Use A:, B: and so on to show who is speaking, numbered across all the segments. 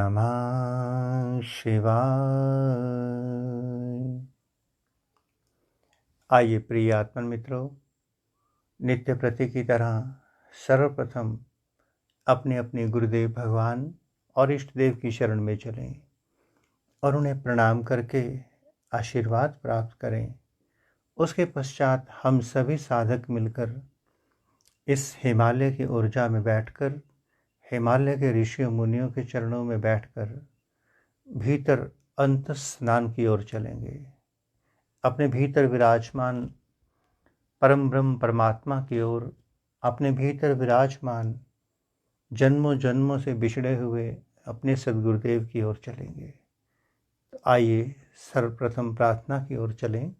A: नमः शिवाय। आइए प्रिय आत्मन मित्रों, नित्य प्रति की तरह सर्वप्रथम अपने अपने गुरुदेव भगवान और इष्ट देव की शरण में चलें और उन्हें प्रणाम करके आशीर्वाद प्राप्त करें। उसके पश्चात हम सभी साधक मिलकर इस हिमालय की ऊर्जा में बैठकर, हिमालय के ऋषियों मुनियों के चरणों में बैठकर भीतर अंत स्नान की ओर चलेंगे। अपने भीतर विराजमान परम ब्रह्म परमात्मा की ओर, अपने भीतर विराजमान जन्मों जन्मों से बिछड़े हुए अपने सद्गुरुदेव की ओर चलेंगे। तो आइए सर्वप्रथम प्रार्थना की ओर चलें।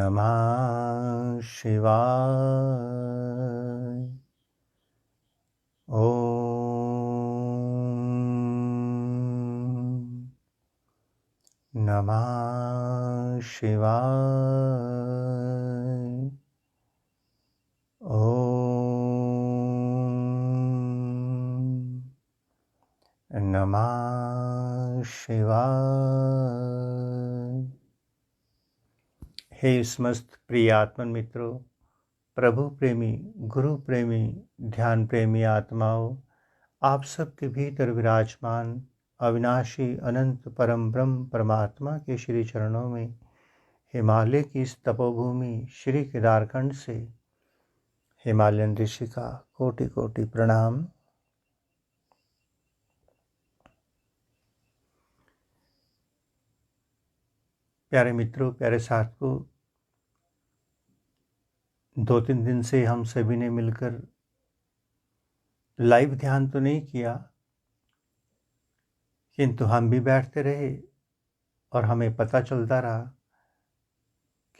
A: नमः शिवाय। ओम नमः शिवाय। ओम नमः शिवाय। हे समस्त प्रिय आत्मन मित्रों, प्रभु प्रेमी, गुरु प्रेमी, ध्यान प्रेमी आत्माओं, आप सबके भीतर विराजमान अविनाशी अनंत परम ब्रह्म परमात्मा के श्री चरणों में हिमालय की इस तपोभूमि श्री केदारखंड से हिमालयन ऋषि का कोटि कोटि प्रणाम। प्यारे मित्रों, प्यारे साथियों, 2-3 दिन से हम सभी ने मिलकर लाइव ध्यान तो नहीं किया, किंतु हम भी बैठते रहे और हमें पता चलता रहा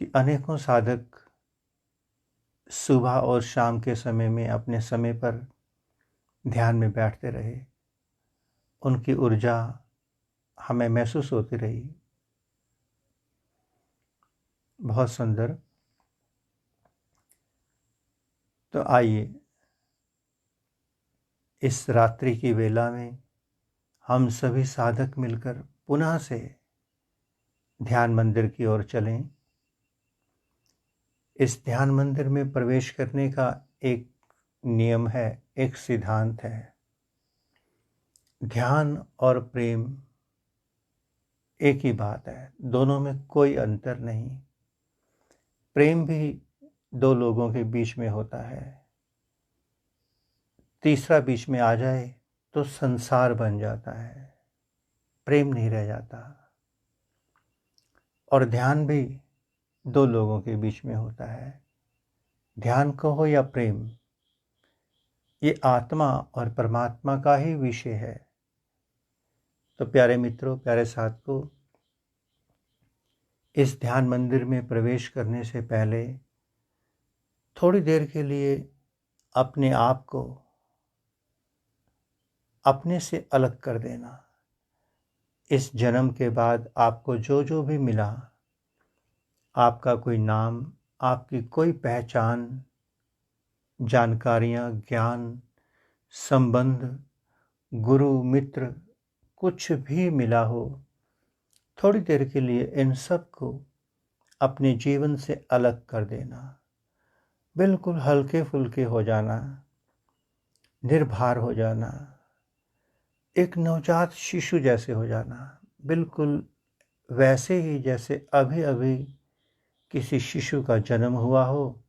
A: कि अनेकों साधक सुबह और शाम के समय में अपने समय पर ध्यान में बैठते रहे। उनकी ऊर्जा हमें महसूस होती रही। बहुत सुंदर। तो आइए इस रात्रि की वेला में हम सभी साधक मिलकर पुनः से ध्यान मंदिर की ओर चलें। इस ध्यान मंदिर में प्रवेश करने का एक नियम है, एक सिद्धांत है। ध्यान और प्रेम एक ही बात है, दोनों में कोई अंतर नहीं। प्रेम भी 2 लोगों के बीच में होता है, तीसरा बीच में आ जाए तो संसार बन जाता है, प्रेम नहीं रह जाता। और ध्यान भी 2 लोगों के बीच में होता है, ध्यान कहो या प्रेम, ये आत्मा और परमात्मा का ही विषय है। तो प्यारे मित्रों, प्यारे साथियों, इस ध्यान मंदिर में प्रवेश करने से पहले थोड़ी देर के लिए अपने आप को अपने से अलग कर देना। इस जन्म के बाद आपको जो जो भी मिला, आपका कोई नाम, आपकी कोई पहचान, जानकारियाँ, ज्ञान, संबंध, गुरु, मित्र, कुछ भी मिला हो, थोड़ी देर के लिए इन सब को अपने जीवन से अलग कर देना। बिल्कुल हल्के फुल्के हो जाना, निर्भर हो जाना, एक नवजात शिशु जैसे हो जाना, बिल्कुल वैसे ही जैसे अभी अभी किसी शिशु का जन्म हुआ हो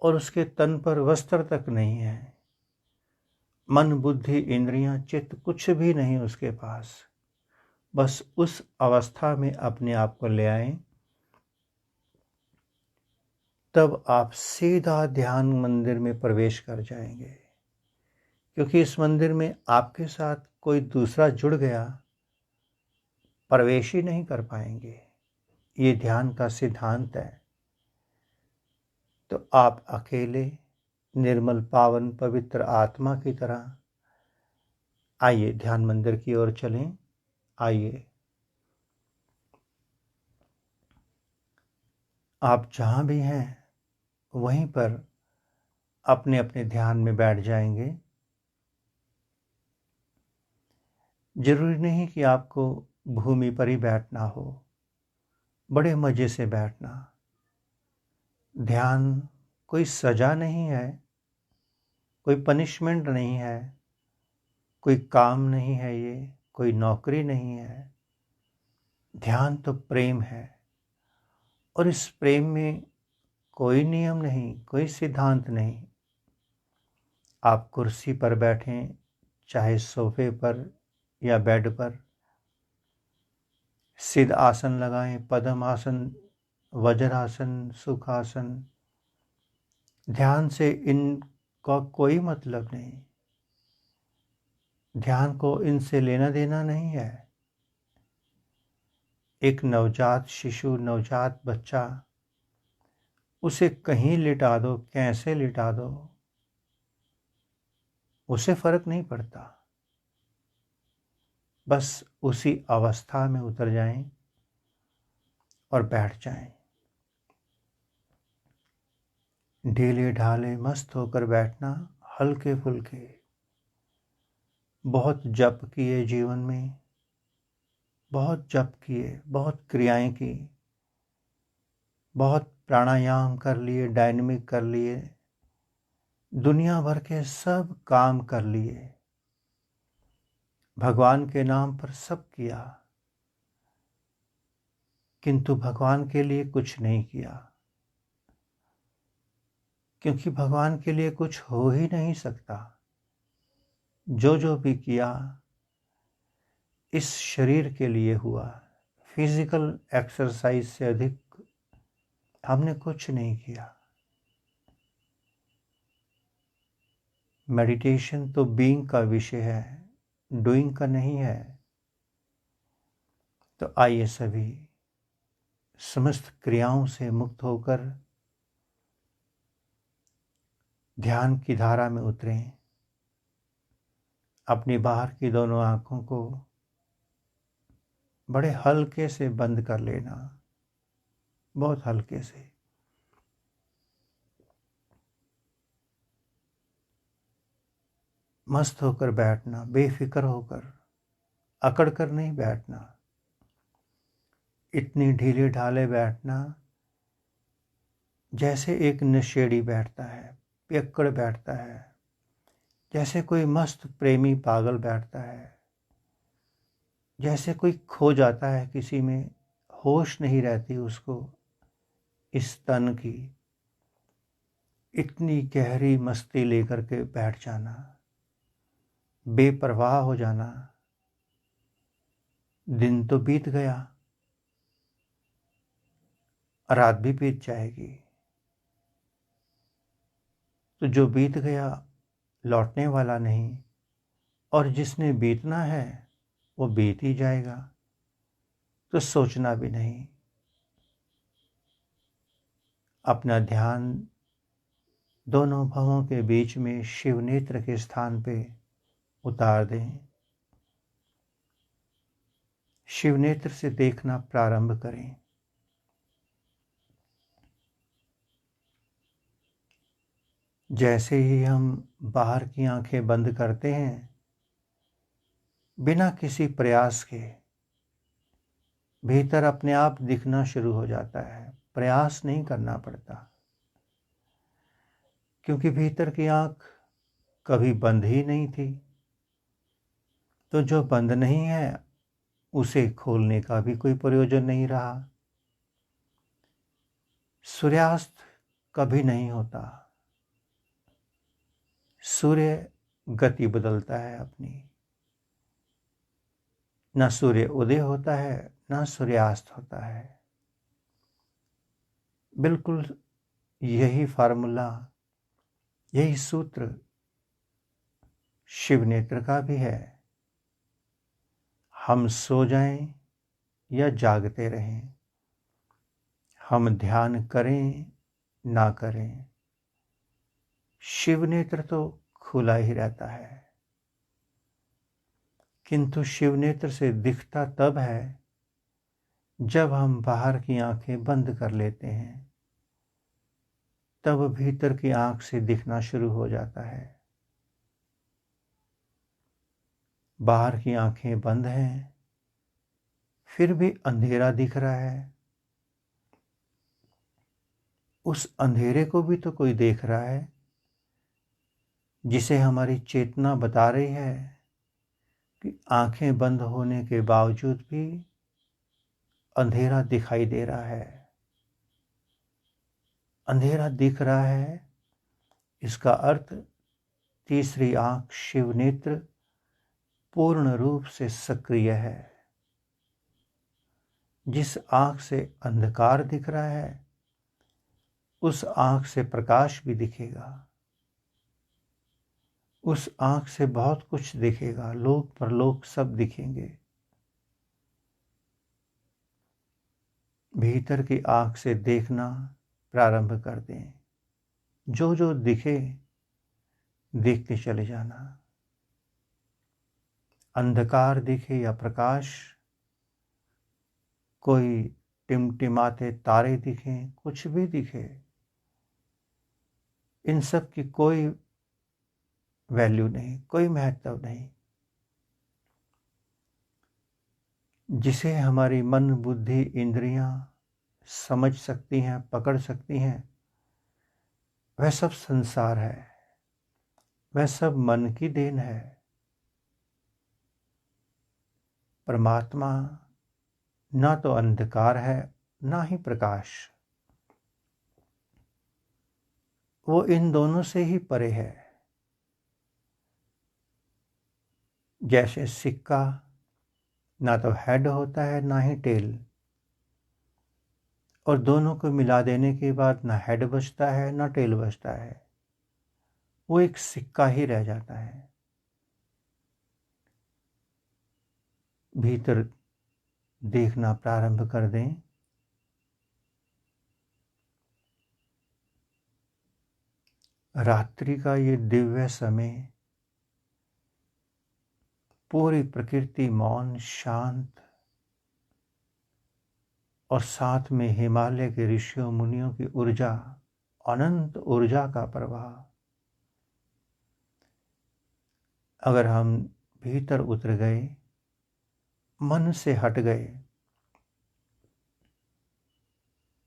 A: और उसके तन पर वस्त्र तक नहीं है, मन, बुद्धि, इंद्रियां, चित्त कुछ भी नहीं उसके पास। बस उस अवस्था में अपने आप को ले आएं, तब आप सीधा ध्यान मंदिर में प्रवेश कर जाएंगे। क्योंकि इस मंदिर में आपके साथ कोई दूसरा जुड़ गया, प्रवेश ही नहीं कर पाएंगे। ये ध्यान का सिद्धांत है। तो आप अकेले निर्मल, पावन, पवित्र आत्मा की तरह आइए ध्यान मंदिर की ओर चलें। आइए, आप जहाँ भी हैं वहीं पर अपने अपने ध्यान में बैठ जाएंगे। जरूरी नहीं कि आपको भूमि पर ही बैठना हो, बड़े मज़े से बैठना। ध्यान कोई सज़ा नहीं है, कोई पनिशमेंट नहीं है, कोई काम नहीं है, ये कोई नौकरी नहीं है। ध्यान तो प्रेम है, और इस प्रेम में कोई नियम नहीं, कोई सिद्धांत नहीं। आप कुर्सी पर बैठें, चाहे सोफे पर या बेड पर, सिद्ध आसन लगाएं, पद्म आसन, वज्रासन, सुखासन, ध्यान से इनका कोई मतलब नहीं। ध्यान को इनसे लेना देना नहीं है। एक नवजात शिशु, नवजात बच्चा उसे कहीं लिटा दो, कैसे लिटा दो, उसे फर्क नहीं पड़ता। बस उसी अवस्था में उतर जाएं और बैठ जाएं। ढीले ढाले मस्त होकर बैठना, हल्के फुल्के। बहुत जप किए जीवन में, बहुत जप किए, बहुत क्रियाएं की, बहुत प्राणायाम कर लिए, डायनेमिक कर लिए, दुनिया भर के सब काम कर लिए, भगवान के नाम पर सब किया, किंतु भगवान के लिए कुछ नहीं किया, क्योंकि भगवान के लिए कुछ हो ही नहीं सकता। जो जो भी किया इस शरीर के लिए हुआ। फिजिकल एक्सरसाइज से अधिक हमने कुछ नहीं किया। मेडिटेशन तो बीइंग का विषय है, डूइंग का नहीं है। तो आइए सभी समस्त क्रियाओं से मुक्त होकर ध्यान की धारा में उतरें। अपनी बाहर की दोनों आंखों को बड़े हल्के से बंद कर लेना, बहुत हल्के से। मस्त होकर बैठना, बेफिक्र होकर, अकड़ कर नहीं बैठना। इतनी ढीले ढाले बैठना जैसे एक नशेड़ी बैठता है, पियक्कड़ बैठता है, जैसे कोई मस्त प्रेमी पागल बैठता है, जैसे कोई खो जाता है किसी में, होश नहीं रहती उसको इस तन की। इतनी गहरी मस्ती लेकर के बैठ जाना, बेपरवाह हो जाना। दिन तो बीत गया, रात भी बीत जाएगी, तो जो बीत गया लौटने वाला नहीं, और जिसने बीतना है वो बीत ही जाएगा, तो सोचना भी नहीं। अपना ध्यान दोनों भवों के बीच में शिव नेत्र के स्थान पे उतार दें। शिव नेत्र से देखना प्रारंभ करें। जैसे ही हम बाहर की आंखें बंद करते हैं, बिना किसी प्रयास के भीतर अपने आप दिखना शुरू हो जाता है। प्रयास नहीं करना पड़ता, क्योंकि भीतर की आंख कभी बंद ही नहीं थी। तो जो बंद नहीं है उसे खोलने का भी कोई प्रयोजन नहीं रहा। सूर्यास्त कभी नहीं होता, सूर्य गति बदलता है अपनी। ना सूर्य उदय होता है, ना सूर्यास्त होता है। बिल्कुल यही फार्मूला, यही सूत्र शिव नेत्र का भी है। हम सो जाएं या जागते रहें, हम ध्यान करें ना करें, शिव नेत्र तो खुला ही रहता है। किंतु शिव नेत्र से दिखता तब है जब हम बाहर की आंखें बंद कर लेते हैं, तब भीतर की आंख से दिखना शुरू हो जाता है। बाहर की आंखें बंद हैं, फिर भी अंधेरा दिख रहा है। उस अंधेरे को भी तो कोई देख रहा है, जिसे हमारी चेतना बता रही है कि आंखें बंद होने के बावजूद भी अंधेरा दिखाई दे रहा है। अंधेरा दिख रहा है, इसका अर्थ तीसरी आंख शिव नेत्र पूर्ण रूप से सक्रिय है। जिस आंख से अंधकार दिख रहा है, उस आंख से प्रकाश भी दिखेगा। उस आंख से बहुत कुछ दिखेगा, लोक परलोक सब दिखेंगे। भीतर की आंख से देखना प्रारंभ कर दें। जो जो दिखे देखते चले जाना। अंधकार दिखे या प्रकाश, कोई टिमटिमाते तारे दिखें, कुछ भी दिखे, इन सब की कोई वैल्यू नहीं, कोई महत्व नहीं। जिसे हमारी मन, बुद्धि, इंद्रियां समझ सकती हैं, पकड़ सकती हैं, वह सब संसार है, वह सब मन की देन है। परमात्मा ना तो अंधकार है, ना ही प्रकाश। वो इन दोनों से ही परे है। जैसे सिक्का ना तो हेड होता है, ना ही टेल, और दोनों को मिला देने के बाद ना हेड बचता है, ना टेल बचता है, वो एक सिक्का ही रह जाता है। भीतर देखना प्रारंभ कर दें। रात्रि का ये दिव्य समय, पूरी प्रकृति मौन, शांत, और साथ में हिमालय के ऋषियों मुनियों की ऊर्जा, अनंत ऊर्जा का प्रवाह। अगर हम भीतर उतर गए, मन से हट गए,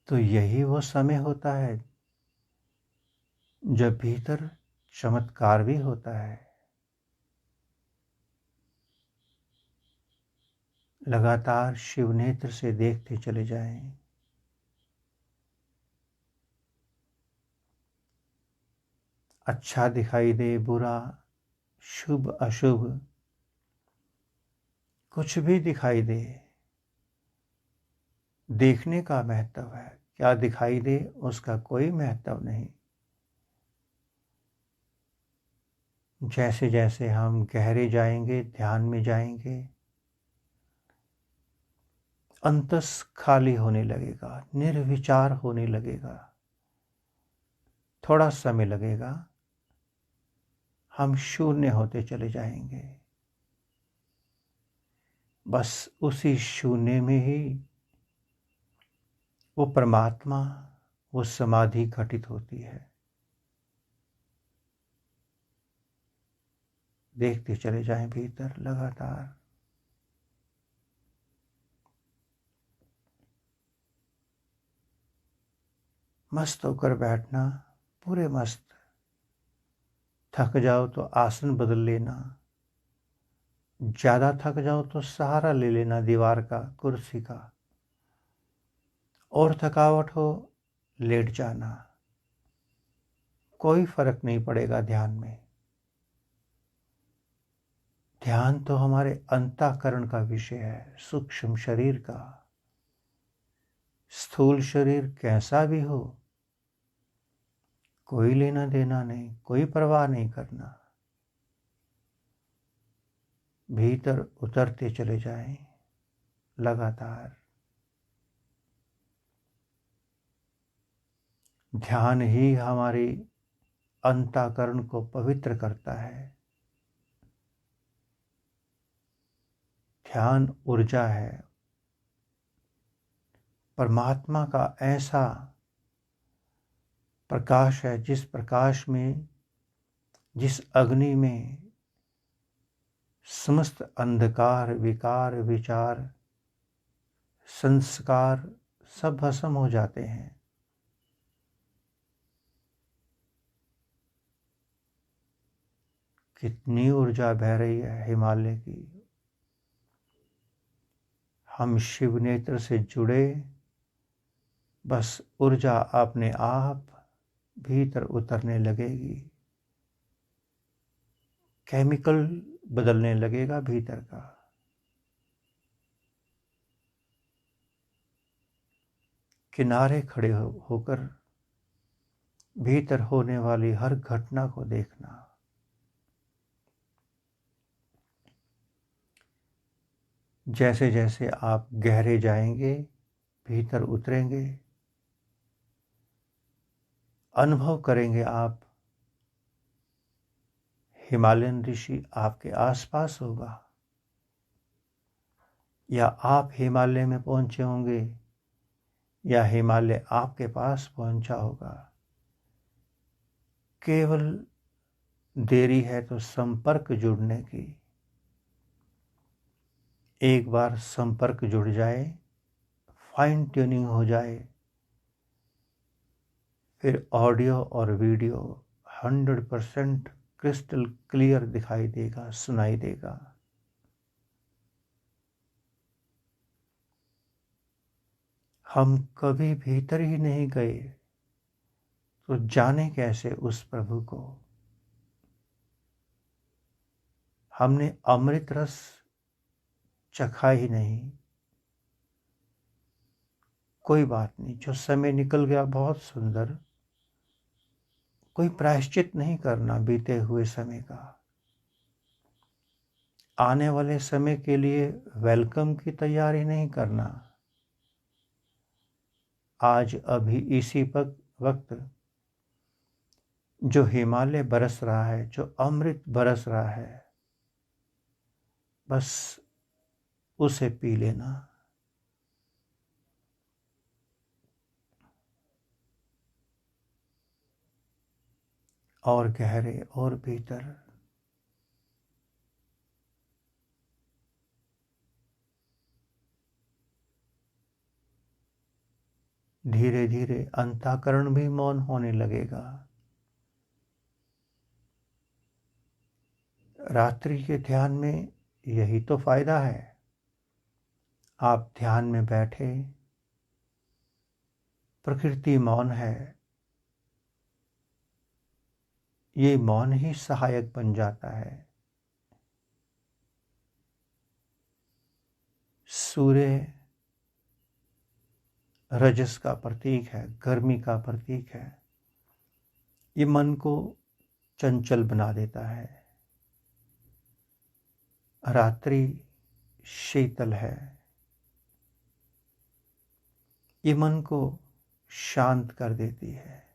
A: तो यही वो समय होता है जब भीतर चमत्कार भी होता है। लगातार शिव नेत्र से देखते चले जाएं। अच्छा दिखाई दे, बुरा, शुभ, अशुभ, कुछ भी दिखाई दे, देखने का महत्व है। क्या दिखाई दे उसका कोई महत्व नहीं। जैसे जैसे हम गहरे जाएंगे, ध्यान में जाएंगे, अंतस खाली होने लगेगा, निर्विचार होने लगेगा। थोड़ा समय लगेगा, हम शून्य होते चले जाएंगे। बस उसी शून्य में ही वो परमात्मा, वो समाधि घटित होती है। देखते चले जाएं भीतर लगातार। मस्त होकर बैठना, पूरे मस्त। थक जाओ तो आसन बदल लेना, ज़्यादा थक जाओ तो सहारा ले लेना दीवार का, कुर्सी का, और थकावट हो लेट जाना। कोई फर्क नहीं पड़ेगा ध्यान में। ध्यान तो हमारे अंतःकरण का विषय है, सूक्ष्म शरीर का। स्थूल शरीर कैसा भी हो, कोई लेना देना नहीं, कोई परवाह नहीं करना। भीतर उतरते चले जाएं लगातार। ध्यान ही हमारी अंतःकरण को पवित्र करता है। ध्यान ऊर्जा है, परमात्मा का ऐसा प्रकाश है, जिस प्रकाश में, जिस अग्नि में समस्त अंधकार, विकार, विचार, संस्कार सब भस्म हो जाते हैं। कितनी ऊर्जा बह रही है हिमालय की। हम शिव नेत्र से जुड़े, बस ऊर्जा अपने आप भीतर उतरने लगेगी। केमिकल बदलने लगेगा भीतर का। किनारे खड़े होकर भीतर होने वाली हर घटना को देखना। जैसे जैसे आप गहरे जाएंगे, भीतर उतरेंगे, अनुभव करेंगे आप, हिमालयन ऋषि आपके आसपास होगा या आप हिमालय में पहुंचे होंगे या हिमालय आपके पास पहुंचा होगा। केवल देरी है तो संपर्क जुड़ने की। एक बार संपर्क जुड़ जाए, फाइन ट्यूनिंग हो जाए, फिर ऑडियो और वीडियो 100% क्रिस्टल क्लियर दिखाई देगा, सुनाई देगा। हम कभी भीतर ही नहीं गए तो जाने कैसे उस प्रभु को। हमने अमृत रस चखा ही नहीं। कोई बात नहीं, जो समय निकल गया बहुत सुंदर। कोई प्रायश्चित नहीं करना बीते हुए समय का। आने वाले समय के लिए वेलकम की तैयारी नहीं करना। आज अभी इसी वक्त जो हिमालय बरस रहा है, जो अमृत बरस रहा है, बस उसे पी लेना। और गहरे और भीतर। धीरे धीरे अंतःकरण भी मौन होने लगेगा। रात्रि के ध्यान में यही तो फायदा है। आप ध्यान में बैठे, प्रकृति मौन है, ये मौन ही सहायक बन जाता है। सूर्य रजस का प्रतीक है, गर्मी का प्रतीक है। ये मन को चंचल बना देता है। रात्रि शीतल है, ये मन को शांत कर देती है।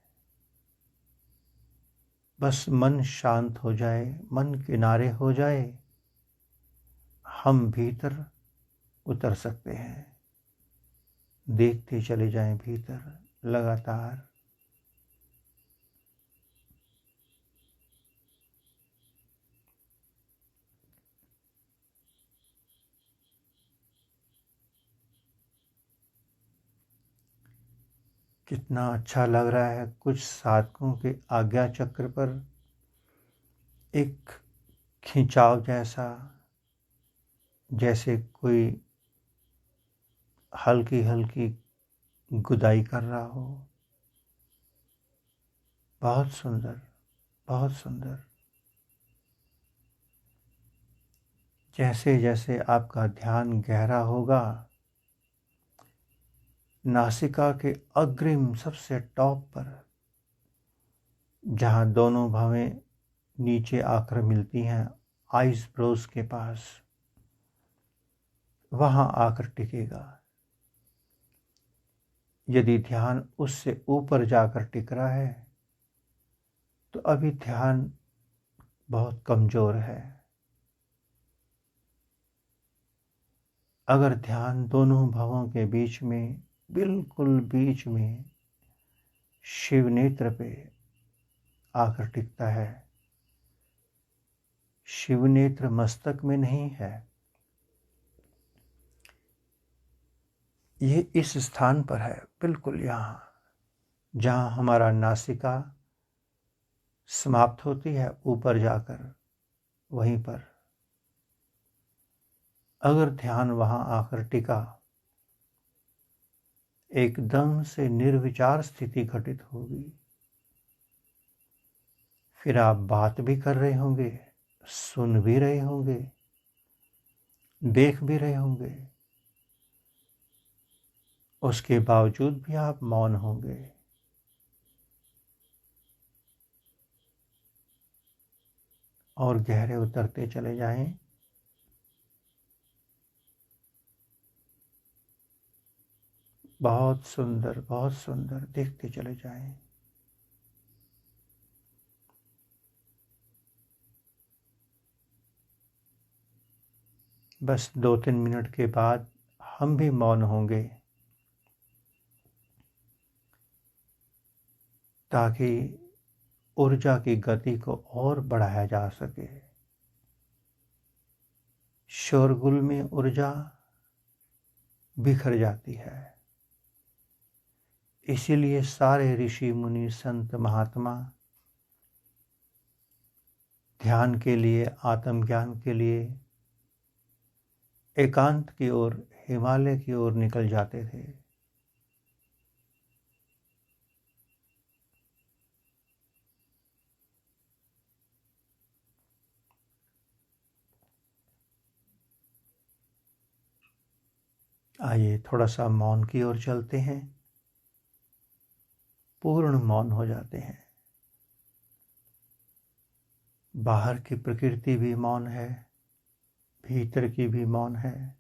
A: बस मन शांत हो जाए, मन किनारे हो जाए, हम भीतर उतर सकते हैं। देखते चले जाएं भीतर लगातार। कितना अच्छा लग रहा है। कुछ साधकों के आज्ञा चक्र पर एक खिंचाव जैसा, जैसे कोई हल्की हल्की गुदाई कर रहा हो। बहुत सुंदर, बहुत सुंदर। जैसे जैसे आपका ध्यान गहरा होगा, नासिका के अग्रिम सबसे टॉप पर, जहाँ दोनों भवें नीचे आकर मिलती हैं, आइस ब्रोज के पास, वहाँ आकर टिकेगा। यदि ध्यान उससे ऊपर जाकर टिक रहा है तो अभी ध्यान बहुत कमजोर है। अगर ध्यान दोनों भवों के बीच में, बिल्कुल बीच में, शिव नेत्र पे आकर टिकता है। शिव नेत्र मस्तक में नहीं है, ये इस स्थान पर है, बिल्कुल यहाँ जहाँ हमारा नासिका समाप्त होती है, ऊपर जाकर वहीं पर। अगर ध्यान वहाँ आकर टिका, एकदम से निर्विचार स्थिति घटित होगी। फिर आप बात भी कर रहे होंगे, सुन भी रहे होंगे, देख भी रहे होंगे, उसके बावजूद भी आप मौन होंगे। और गहरे उतरते चले जाएं। बहुत सुंदर, बहुत सुंदर। देखते चले जाएं। बस 2-3 मिनट के बाद हम भी मौन होंगे, ताकि ऊर्जा की गति को और बढ़ाया जा सके। शोरगुल में ऊर्जा बिखर जाती है। इसीलिए सारे ऋषि मुनि संत महात्मा ध्यान के लिए, आत्मज्ञान के लिए एकांत की ओर, हिमालय की ओर निकल जाते थे। आइए थोड़ा सा मौन की ओर चलते हैं। पूर्ण मौन हो जाते हैं। बाहर की प्रकृति भी मौन है, भीतर की भी मौन है।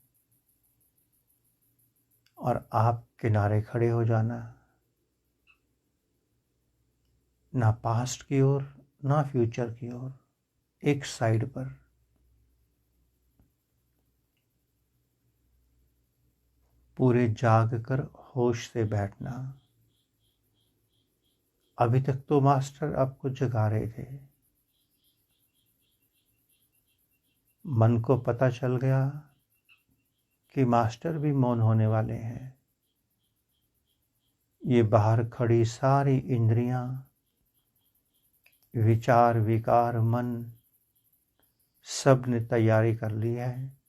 A: और आप किनारे खड़े हो जाना, ना पास्ट की ओर ना फ्यूचर की ओर, एक साइड पर। पूरे जाग कर होश से बैठना। अभी तक तो मास्टर आपको जगा रहे थे। मन को पता चल गया कि मास्टर भी मौन होने वाले हैं। ये बाहर खड़ी सारी इंद्रियां, विचार, विकार, मन, सब ने तैयारी कर ली है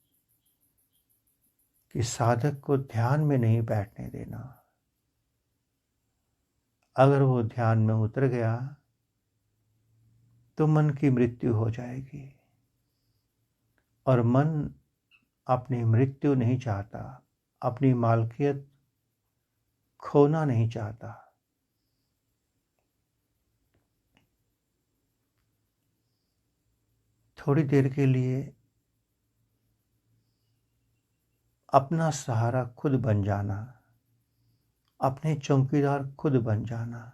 A: कि साधक को ध्यान में नहीं बैठने देना। अगर वो ध्यान में उतर गया तो मन की मृत्यु हो जाएगी। और मन अपनी मृत्यु नहीं चाहता, अपनी मालकियत खोना नहीं चाहता। थोड़ी देर के लिए अपना सहारा खुद बन जाना, अपने चौकीदार खुद बन जाना।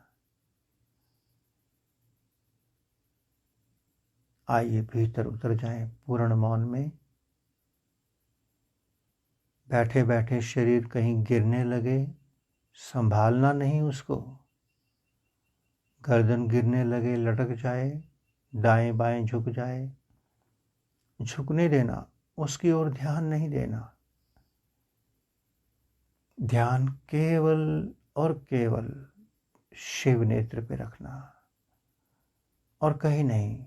A: आइए भीतर उतर जाएं पूर्ण मौन में। बैठे बैठे शरीर कहीं गिरने लगे, संभालना नहीं उसको। गर्दन गिरने लगे, लटक जाए, दाएं बाएं झुक जाए, झुकने देना, उसकी ओर ध्यान नहीं देना। ध्यान केवल और केवल शिव नेत्र पे रखना और कहीं नहीं।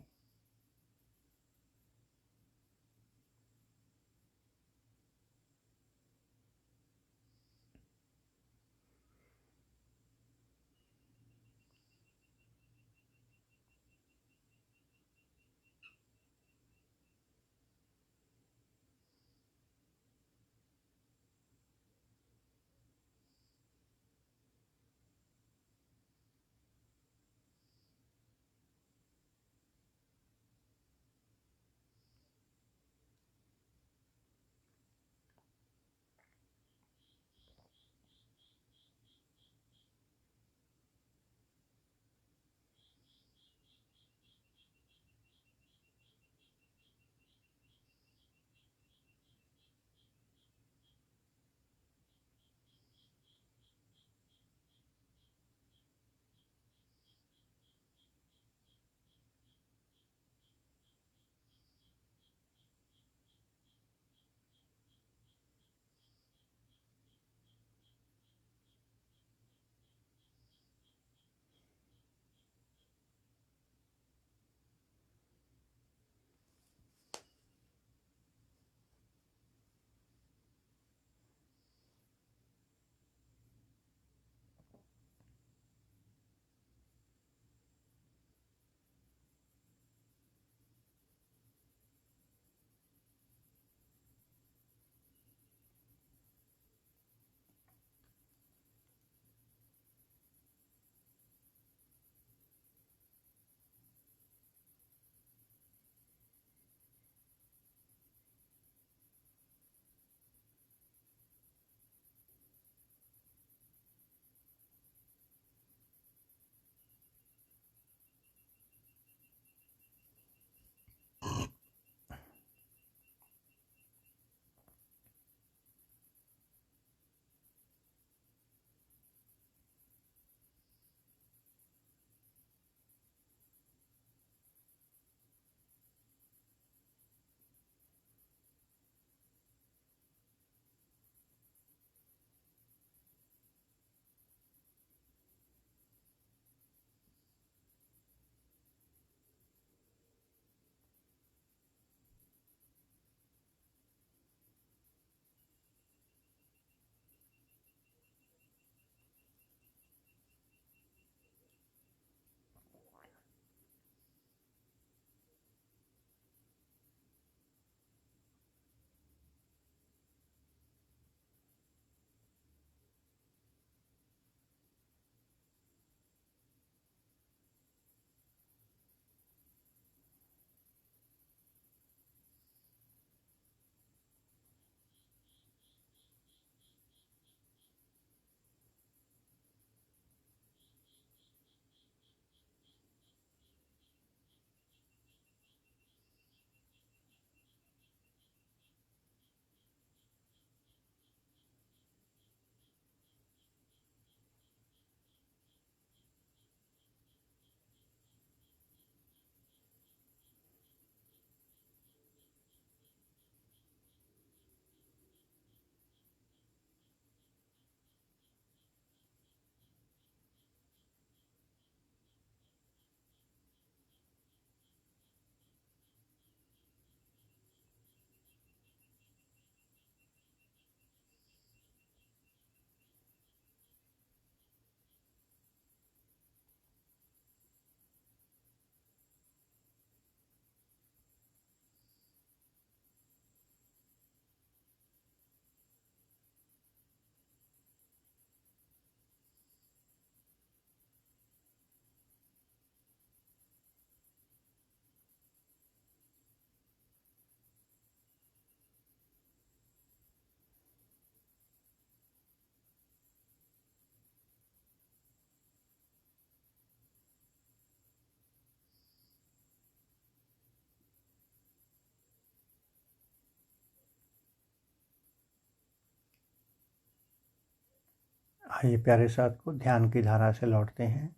A: आइए प्यारे साथ को ध्यान की धारा से लौटते हैं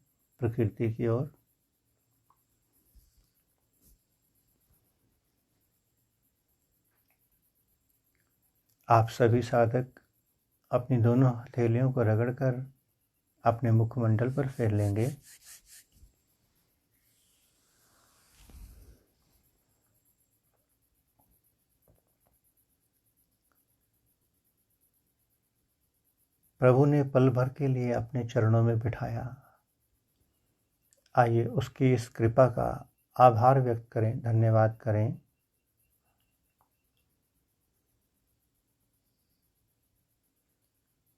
A: प्रकृति की ओर। आप सभी साधक अपनी दोनों हथेलियों को रगड़कर अपने मुखमंडल पर फेर लेंगे। प्रभु ने पल भर के लिए अपने चरणों में बिठाया। आइए उसकी इस कृपा का आभार व्यक्त करें, धन्यवाद करें।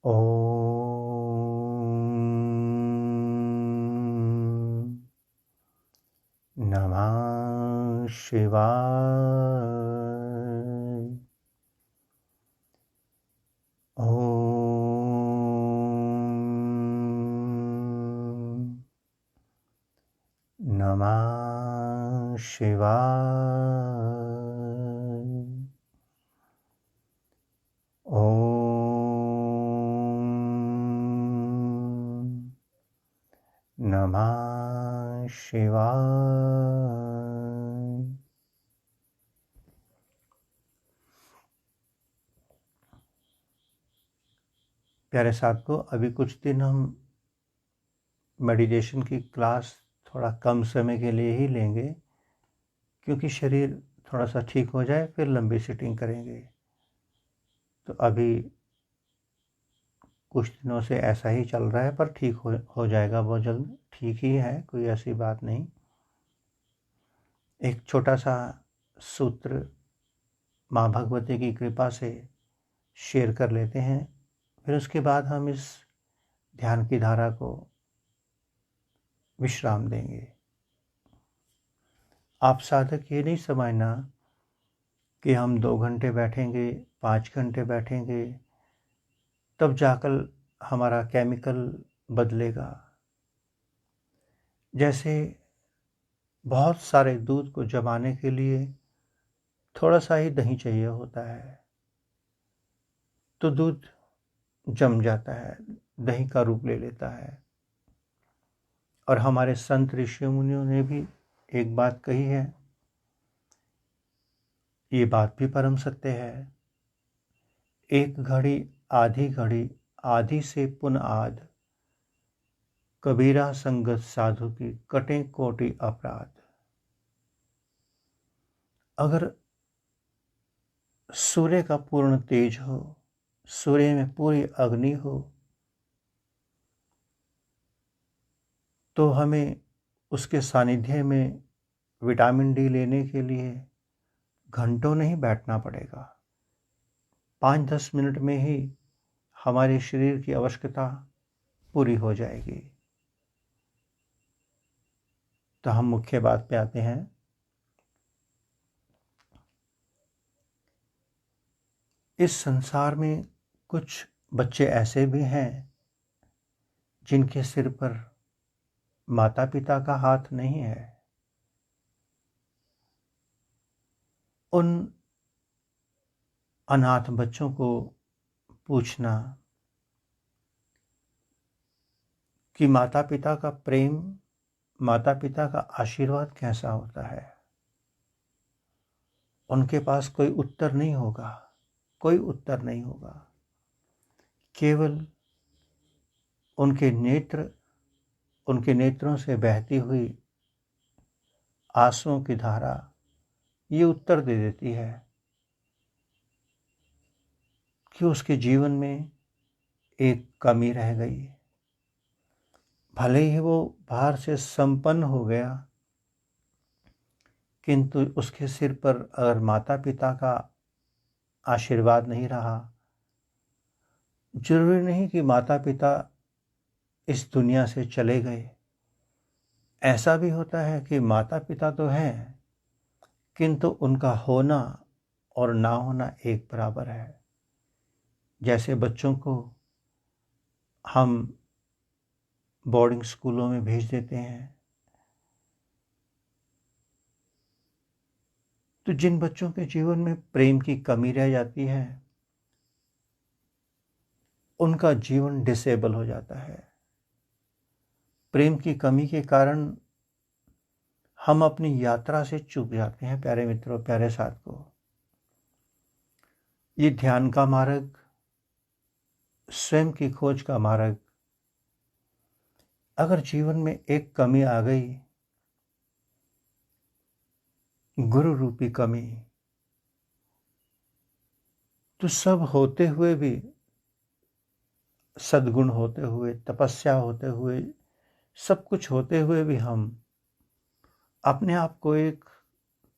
A: ओम नमः शिवाय। ओम नमः शिवाय। ओम नमः शिवाय। प्यारे साथ को अभी कुछ दिन हम मेडिटेशन की क्लास थोड़ा कम समय के लिए ही लेंगे, क्योंकि शरीर थोड़ा सा ठीक हो जाए फिर लंबी सिटिंग करेंगे। तो अभी कुछ दिनों से ऐसा ही चल रहा है, पर ठीक हो जाएगा बहुत जल्द। ठीक ही है, कोई ऐसी बात नहीं। एक छोटा सा सूत्र माँ भगवती की कृपा से शेयर कर लेते हैं, फिर उसके बाद हम इस ध्यान की धारा को विश्राम देंगे। आप साधक ये नहीं समझना कि हम 2 घंटे बैठेंगे, 5 घंटे बैठेंगे तब जाकर हमारा केमिकल बदलेगा। जैसे बहुत सारे दूध को जमाने के लिए थोड़ा सा ही दही चाहिए होता है, तो दूध जम जाता है, दही का रूप ले लेता है। और हमारे संत ऋषि मुनियों ने भी एक बात कही है, ये बात भी परम सत्य है। एक घड़ी आधी से पुन आध, कबीरा संगत साधु की कटे कोटि अपराध। अगर सूर्य का पूर्ण तेज हो, सूर्य में पूरी अग्नि हो, तो हमें उसके सानिध्य में विटामिन डी लेने के लिए घंटों नहीं बैठना पड़ेगा। 5-10 मिनट में ही हमारे शरीर की आवश्यकता पूरी हो जाएगी। तो हम मुख्य बात पे आते हैं। इस संसार में कुछ बच्चे ऐसे भी हैं जिनके सिर पर माता पिता का हाथ नहीं है। उन अनाथ बच्चों को पूछना कि माता पिता का प्रेम, माता पिता का आशीर्वाद कैसा होता है। उनके पास कोई उत्तर नहीं होगा, कोई उत्तर नहीं होगा। केवल उनके नेत्रों से बहती हुई आंसुओं की धारा ये उत्तर दे देती है कि उसके जीवन में एक कमी रह गई। भले ही वो बाहर से संपन्न हो गया, किंतु उसके सिर पर अगर माता पिता का आशीर्वाद नहीं रहा। जरूरी नहीं कि माता पिता इस दुनिया से चले गए। ऐसा भी होता है कि माता पिता तो हैं, किंतु उनका होना और ना होना एक बराबर है। जैसे बच्चों को हम बोर्डिंग स्कूलों में भेज देते हैं, तो जिन बच्चों के जीवन में प्रेम की कमी रह जाती है, उनका जीवन डिसेबल हो जाता है। प्रेम की कमी के कारण हम अपनी यात्रा से चूक जाते हैं। प्यारे मित्रों, प्यारे साथियों, ये ध्यान का मार्ग, स्वयं की खोज का मार्ग, अगर जीवन में एक कमी आ गई, गुरु रूपी कमी, तो सब होते हुए भी, सद्गुण होते हुए, तपस्या होते हुए, सब कुछ होते हुए भी हम अपने आप को एक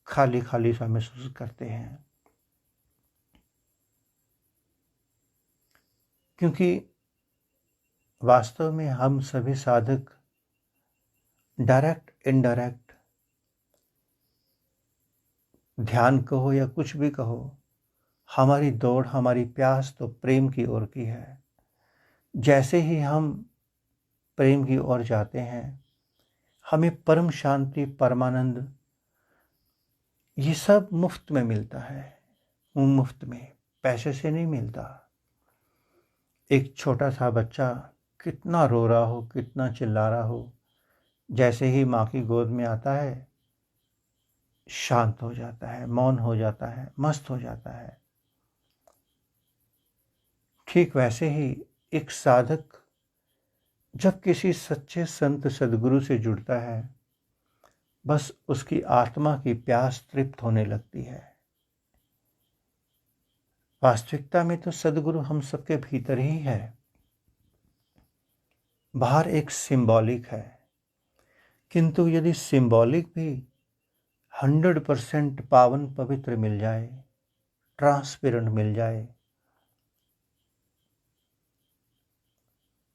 A: खाली खाली सा महसूस करते हैं। क्योंकि वास्तव में हम सभी साधक डायरेक्ट इनडायरेक्ट, ध्यान कहो या कुछ भी कहो, हमारी दौड़, हमारी प्यास तो प्रेम की ओर की है। जैसे ही हम प्रेम की ओर जाते हैं, हमें परम शांति, परमानंद, ये सब मुफ्त में मिलता है। मुफ्त में, पैसे से नहीं मिलता। एक छोटा सा बच्चा कितना रो रहा हो, कितना चिल्ला रहा हो, जैसे ही माँ की गोद में आता है, शांत हो जाता है, मौन हो जाता है, मस्त हो जाता है। ठीक वैसे ही एक साधक जब किसी सच्चे संत सद्गुरु से जुड़ता है, बस उसकी आत्मा की प्यास तृप्त होने लगती है। वास्तविकता में तो सद्गुरु हम सबके भीतर ही है। बाहर एक सिंबॉलिक है, किंतु यदि सिंबॉलिक भी 100% पावन पवित्र मिल जाए, ट्रांसपेरेंट मिल जाए,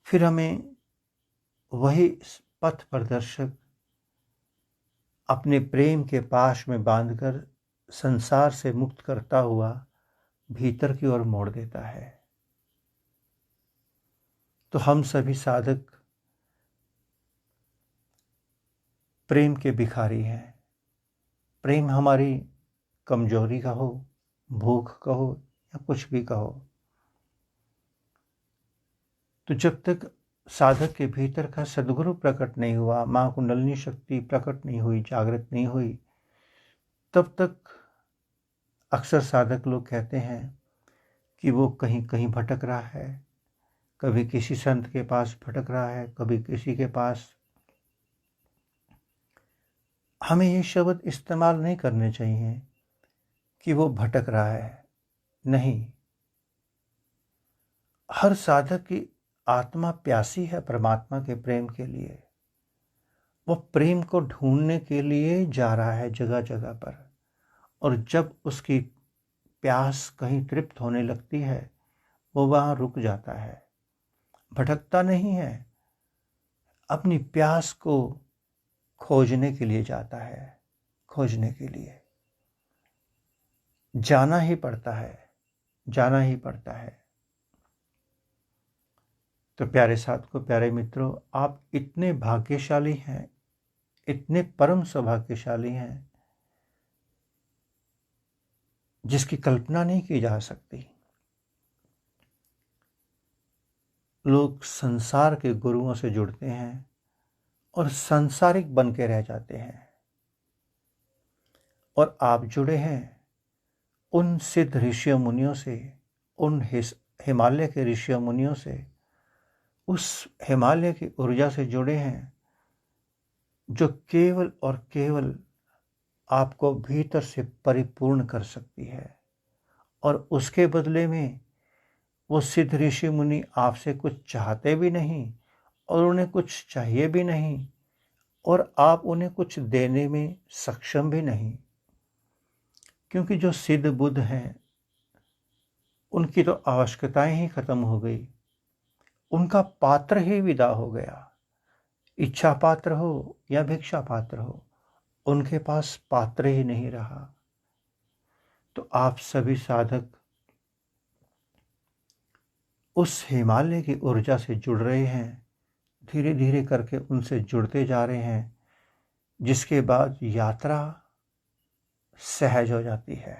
A: फिर हमें वही पथ प्रदर्शक अपने प्रेम के पाश में बांधकर संसार से मुक्त करता हुआ भीतर की ओर मोड़ देता है। तो हम सभी साधक प्रेम के भिखारी हैं। प्रेम हमारी कमजोरी कहो, भूख कहो या कुछ भी कहो, तो जब तक साधक के भीतर का सद्गुरु प्रकट नहीं हुआ, मां कुंडलिनी शक्ति प्रकट नहीं हुई, जागृत नहीं हुई, तब तक अक्सर साधक लोग कहते हैं कि वो कहीं कहीं भटक रहा है। कभी किसी संत के पास भटक रहा है, कभी किसी के पास। हमें ये शब्द इस्तेमाल नहीं करने चाहिए कि वो भटक रहा है। नहीं, हर साधक की आत्मा प्यासी है परमात्मा के प्रेम के लिए। वो प्रेम को ढूंढने के लिए जा रहा है जगह जगह पर, और जब उसकी प्यास कहीं तृप्त होने लगती है, वो वहाँ रुक जाता है, भटकता नहीं है, अपनी प्यास को खोजने के लिए जाता है। खोजने के लिए जाना ही पड़ता है, जाना ही पड़ता है। तो प्यारे साथियों, प्यारे मित्रों, आप इतने भाग्यशाली हैं, इतने परम सौभाग्यशाली हैं, जिसकी कल्पना नहीं की जा सकती। लोग संसार के गुरुओं से जुड़ते हैं और सांसारिक बन के रह जाते हैं, और आप जुड़े हैं उन सिद्ध ऋषियों मुनियों से, उन हिमालय के ऋषियों मुनियों से, उस हिमालय की ऊर्जा से जुड़े हैं जो केवल और केवल आपको भीतर से परिपूर्ण कर सकती है। और उसके बदले में वो सिद्ध ऋषि मुनि आपसे कुछ चाहते भी नहीं और उन्हें कुछ चाहिए भी नहीं, और आप उन्हें कुछ देने में सक्षम भी नहीं। क्योंकि जो सिद्ध बुद्ध हैं, उनकी तो आवश्यकताएं ही खत्म हो गई, उनका पात्र ही विदा हो गया। इच्छा पात्र हो या भिक्षा पात्र हो, उनके पास पात्र ही नहीं रहा। तो आप सभी साधक उस हिमालय की ऊर्जा से जुड़ रहे हैं, धीरे धीरे करके उनसे जुड़ते जा रहे हैं, जिसके बाद यात्रा सहज हो जाती है।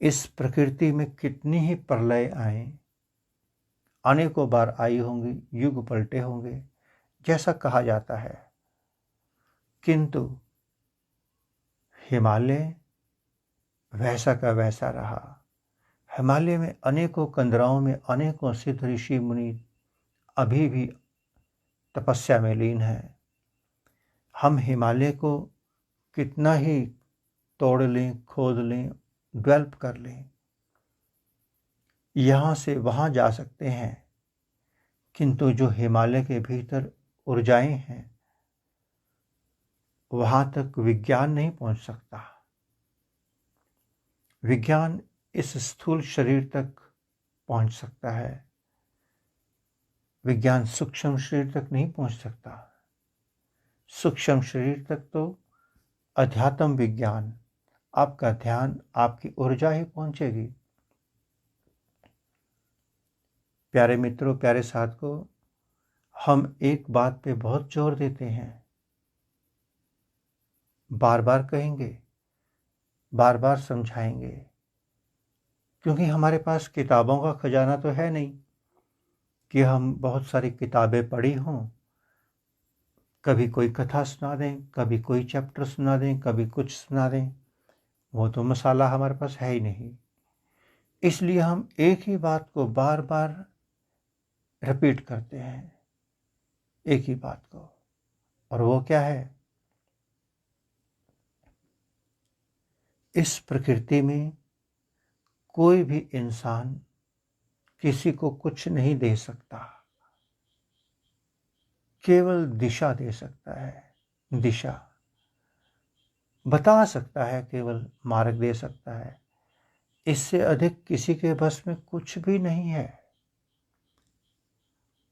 A: इस प्रकृति में कितनी ही प्रलय आए, अनेकों बार आई होंगी, युग पलटे होंगे, जैसा कहा जाता है। किंतु हिमालय वैसा का वैसा रहा। हिमालय में अनेकों कंदराओं में अनेकों सिद्ध ऋषि मुनि अभी भी तपस्या में लीन है। हम हिमालय को कितना ही तोड़ लें, खोद लें, डेवलप कर लें, यहाँ से वहाँ जा सकते हैं, किंतु जो हिमालय के भीतर ऊर्जाएं हैं वहाँ तक विज्ञान नहीं पहुँच सकता। विज्ञान इस स्थूल शरीर तक पहुँच सकता है, विज्ञान सूक्ष्म शरीर तक नहीं पहुँच सकता। सूक्ष्म शरीर तक तो अध्यात्म विज्ञान, आपका ध्यान, आपकी ऊर्जा ही पहुँचेगी। प्यारे मित्रों, प्यारे साथियों, हम एक बात पे बहुत जोर देते हैं, बार बार कहेंगे, बार बार समझाएंगे, क्योंकि हमारे पास किताबों का खजाना तो है नहीं कि हम बहुत सारी किताबें पढ़ी हों, कभी कोई कथा सुना दें, कभी कोई चैप्टर सुना दें, कभी कुछ सुना दें। वो तो मसाला हमारे पास है ही नहीं। इसलिए हम एक ही बात को बार बार रिपीट करते हैं, एक ही बात को। और वो क्या है? इस प्रकृति में कोई भी इंसान किसी को कुछ नहीं दे सकता, केवल दिशा दे सकता है। दिशा बता सकता है, केवल मार्ग दे सकता है। इससे अधिक किसी के बस में कुछ भी नहीं है।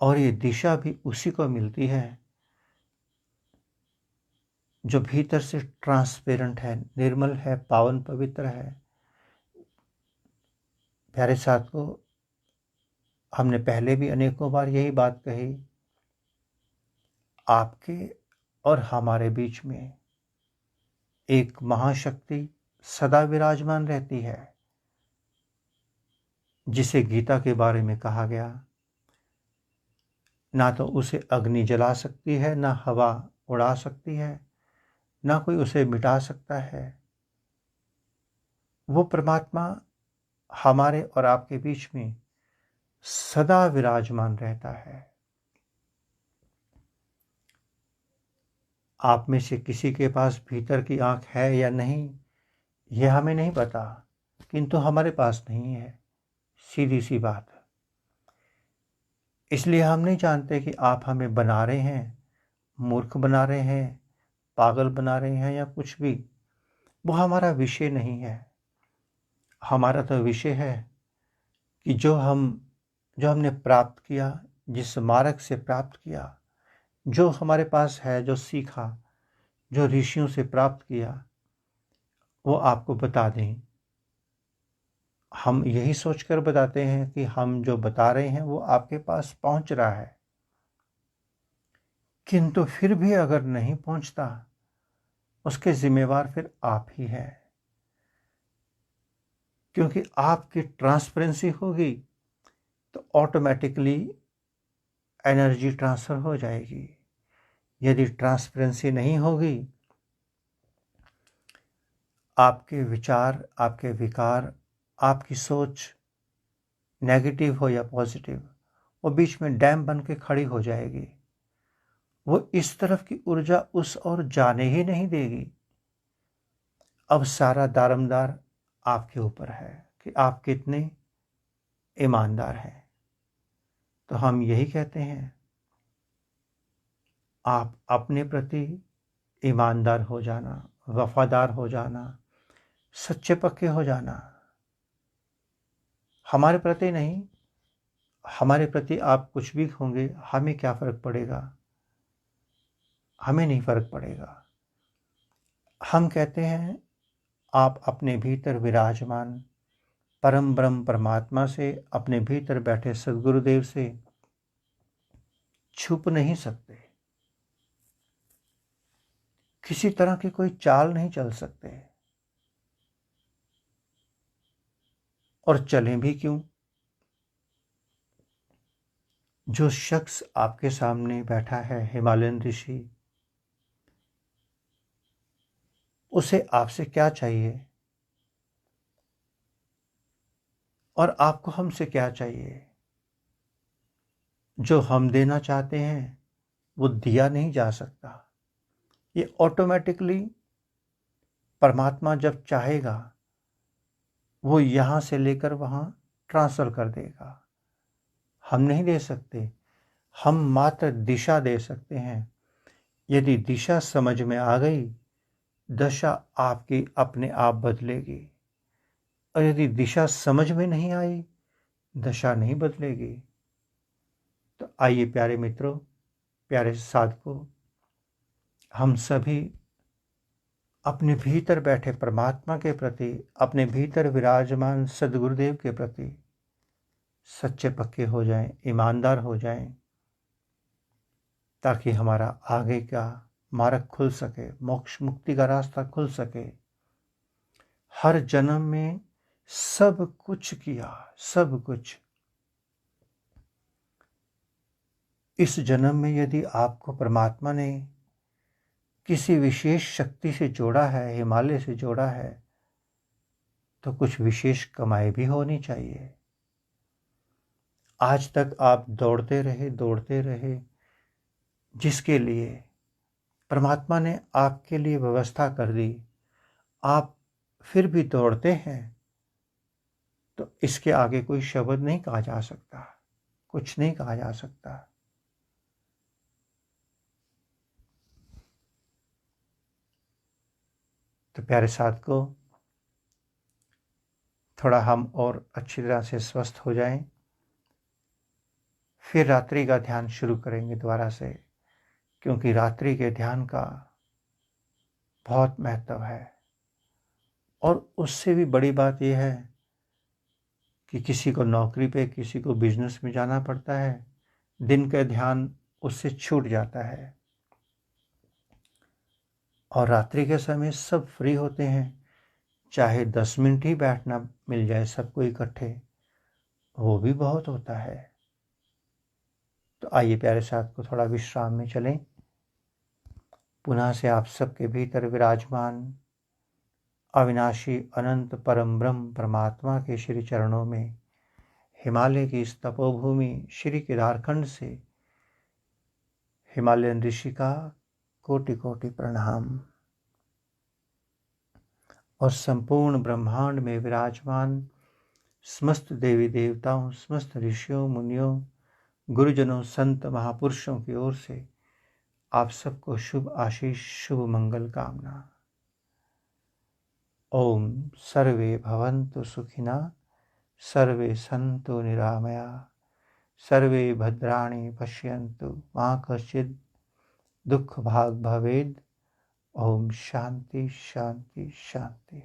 A: और ये दिशा भी उसी को मिलती है जो भीतर से ट्रांसपेरेंट है, निर्मल है, पावन पवित्र है। प्यारे साथियों, हमने पहले भी अनेकों बार यही बात कही, आपके और हमारे बीच में एक महाशक्ति सदा विराजमान रहती है, जिसे गीता के बारे में कहा गया, ना तो उसे अग्नि जला सकती है, ना हवा उड़ा सकती है, ना कोई उसे मिटा सकता है। वो परमात्मा हमारे और आपके बीच में सदा विराजमान रहता है। आप में से किसी के पास भीतर की आंख है या नहीं, यह हमें नहीं पता, किंतु हमारे पास नहीं है, सीधी सी बात है। इसलिए हम नहीं जानते कि आप हमें बना रहे हैं, मूर्ख बना रहे हैं, पागल बना रहे हैं या कुछ भी। वो हमारा विषय नहीं है। हमारा तो विषय है कि जो हमने प्राप्त किया, जिस मार्ग से प्राप्त किया, जो हमारे पास है, जो सीखा, जो ऋषियों से प्राप्त किया, वो आपको बता दें। हम यही सोचकर बताते हैं कि हम जो बता रहे हैं वो आपके पास पहुंच रहा है, किंतु फिर भी अगर नहीं पहुंचता, उसके जिम्मेवार फिर आप ही हैं। क्योंकि आपकी ट्रांसपेरेंसी होगी तो ऑटोमेटिकली एनर्जी ट्रांसफ़र हो जाएगी। यदि ट्रांसपेरेंसी नहीं होगी, आपके विचार, आपके विकार, आपकी सोच नेगेटिव हो या पॉजिटिव, वो बीच में डैम बन के खड़ी हो जाएगी। वो इस तरफ की ऊर्जा उस ओर जाने ही नहीं देगी। अब सारा दारोमदार आपके ऊपर है कि आप कितने ईमानदार हैं। तो हम यही कहते हैं, आप अपने प्रति ईमानदार हो जाना, वफादार हो जाना, सच्चे पक्के हो जाना। हमारे प्रति नहीं, हमारे प्रति आप कुछ भी होंगे, हमें क्या फ़र्क पड़ेगा? हमें नहीं फ़र्क पड़ेगा। हम कहते हैं, आप अपने भीतर विराजमान परम ब्रह्म परमात्मा से, अपने भीतर बैठे सद्गुरुदेव से छुप नहीं सकते। किसी तरह की कोई चाल नहीं चल सकते। और चलें भी क्यों? जो शख्स आपके सामने बैठा है हिमालयन ऋषि, उसे आपसे क्या चाहिए और आपको हमसे क्या चाहिए? जो हम देना चाहते हैं वो दिया नहीं जा सकता। ये ऑटोमेटिकली परमात्मा जब चाहेगा वो यहाँ से लेकर वहाँ ट्रांसफ़र कर देगा। हम नहीं दे सकते, हम मात्र दिशा दे सकते हैं। यदि दिशा समझ में आ गई, दशा आपकी अपने आप बदलेगी, और यदि दिशा समझ में नहीं आई, दशा नहीं बदलेगी। तो आइए प्यारे मित्रों, प्यारे साधकों, हम सभी अपने भीतर बैठे परमात्मा के प्रति, अपने भीतर विराजमान सद्गुरुदेव के प्रति सच्चे पक्के हो जाएं, ईमानदार हो जाएं, ताकि हमारा आगे का मार्ग खुल सके, मोक्ष मुक्ति का रास्ता खुल सके। हर जन्म में सब कुछ किया, सब कुछ। इस जन्म में यदि आपको परमात्मा ने किसी विशेष शक्ति से जोड़ा है, हिमालय से जोड़ा है, तो कुछ विशेष कमाई भी होनी चाहिए। आज तक आप दौड़ते रहे, जिसके लिए परमात्मा ने आपके लिए व्यवस्था कर दी, आप फिर भी दौड़ते हैं, तो इसके आगे कोई शब्द नहीं कहा जा सकता, कुछ नहीं कहा जा सकता। तो प्यारे साथियों, थोड़ा हम और अच्छी तरह से स्वस्थ हो जाएं, फिर रात्रि का ध्यान शुरू करेंगे दोबारा से, क्योंकि रात्रि के ध्यान का बहुत महत्व है। और उससे भी बड़ी बात यह है कि किसी को नौकरी पे, किसी को बिजनेस में जाना पड़ता है, दिन का ध्यान उससे छूट जाता है, और रात्रि के समय सब फ्री होते हैं, चाहे 10 मिनट ही बैठना मिल जाए सबको इकट्ठे, वो भी बहुत होता है। तो आइए प्यारे साथ को थोड़ा विश्राम में चलें। पुनः से आप सबके भीतर विराजमान अविनाशी अनंत परम ब्रह्म परमात्मा के श्री चरणों में हिमालय की इस तपोभूमि श्री केदारखंड से हिमालयन ऋषि का कोटि कोटि प्रणाम। और संपूर्ण ब्रह्मांड में विराजमान समस्त देवी देवताओं, समस्त ऋषियों, मुनियों, गुरुजनों, संत महापुरुषों की ओर से आप सबको शुभ आशीष, शुभ मंगल कामना। ओम सर्वे भवन्तु सुखिना, सर्वे सन्तु निरामया, सर्वे भद्राणि पश्यन्तु मा कश्चित् दुःख भाग् भवेत्। ओम शांति शांति शांति।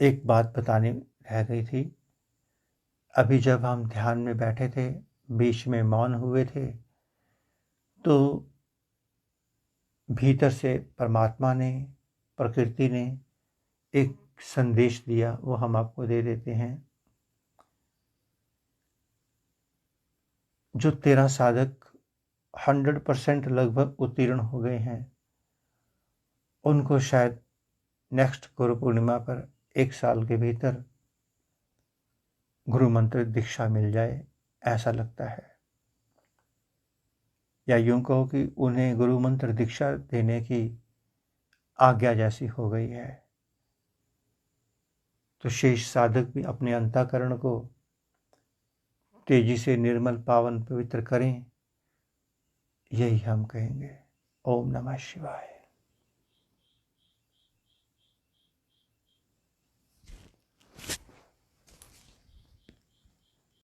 A: एक बात बताने रह गई थी। अभी जब हम ध्यान में बैठे थे, बीच में मौन हुए थे, तो भीतर से परमात्मा ने, प्रकृति ने एक संदेश दिया, वो हम आपको दे देते हैं। जो 13 साधक 100% लगभग उत्तीर्ण हो गए हैं, उनको शायद नेक्स्ट गुरु पूर्णिमा पर 1 साल के भीतर गुरु मंत्र दीक्षा मिल जाए, ऐसा लगता है। या यूं कहो कि उन्हें गुरु मंत्र दीक्षा देने की आज्ञा जैसी हो गई है। तो शेष साधक भी अपने अंतःकरण को तेजी से निर्मल, पावन, पवित्र करें, यही हम कहेंगे। ओम नमः शिवाय।